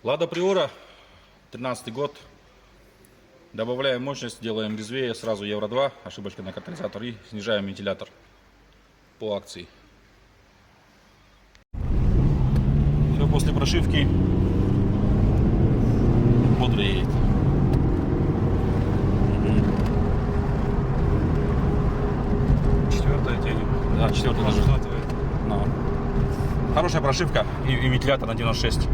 Лада Приора, 13 год. Добавляем мощность, делаем резвее, сразу Евро 2, ошибочка на катализатор и снижаем вентилятор по акции. Все после прошивки. Бодро едет. Четвертая тянет. Да, четвертый даже. Захватывает. Хорошая прошивка и вентилятор на 96.